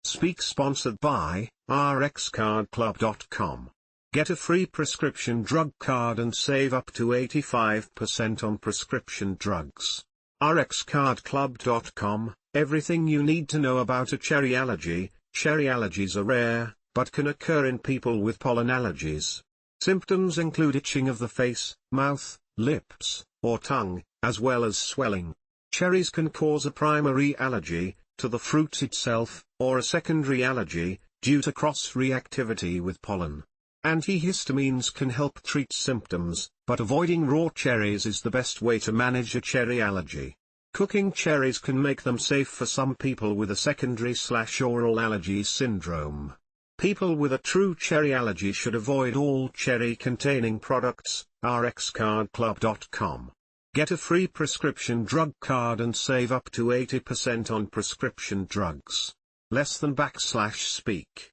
Speak sponsored by rxcardclub.com. Get a free prescription drug card and save up to 85% on prescription drugs. rxcardclub.com, everything you need to know about a cherry allergy. Cherry allergies are rare, but can occur in people with pollen allergies. Symptoms include itching of the face, mouth, lips, or tongue, as well as swelling. Cherries can cause a primary allergy to the fruit itself, or a secondary allergy, due to cross-reactivity with pollen. Antihistamines can help treat symptoms, but avoiding raw cherries is the best way to manage a cherry allergy. Cooking cherries can make them safe for some people with a secondary/oral allergy syndrome. People with a true cherry allergy should avoid all cherry-containing products. rxcardclub.com. Get a free prescription drug card and save up to 80% on prescription drugs. =speak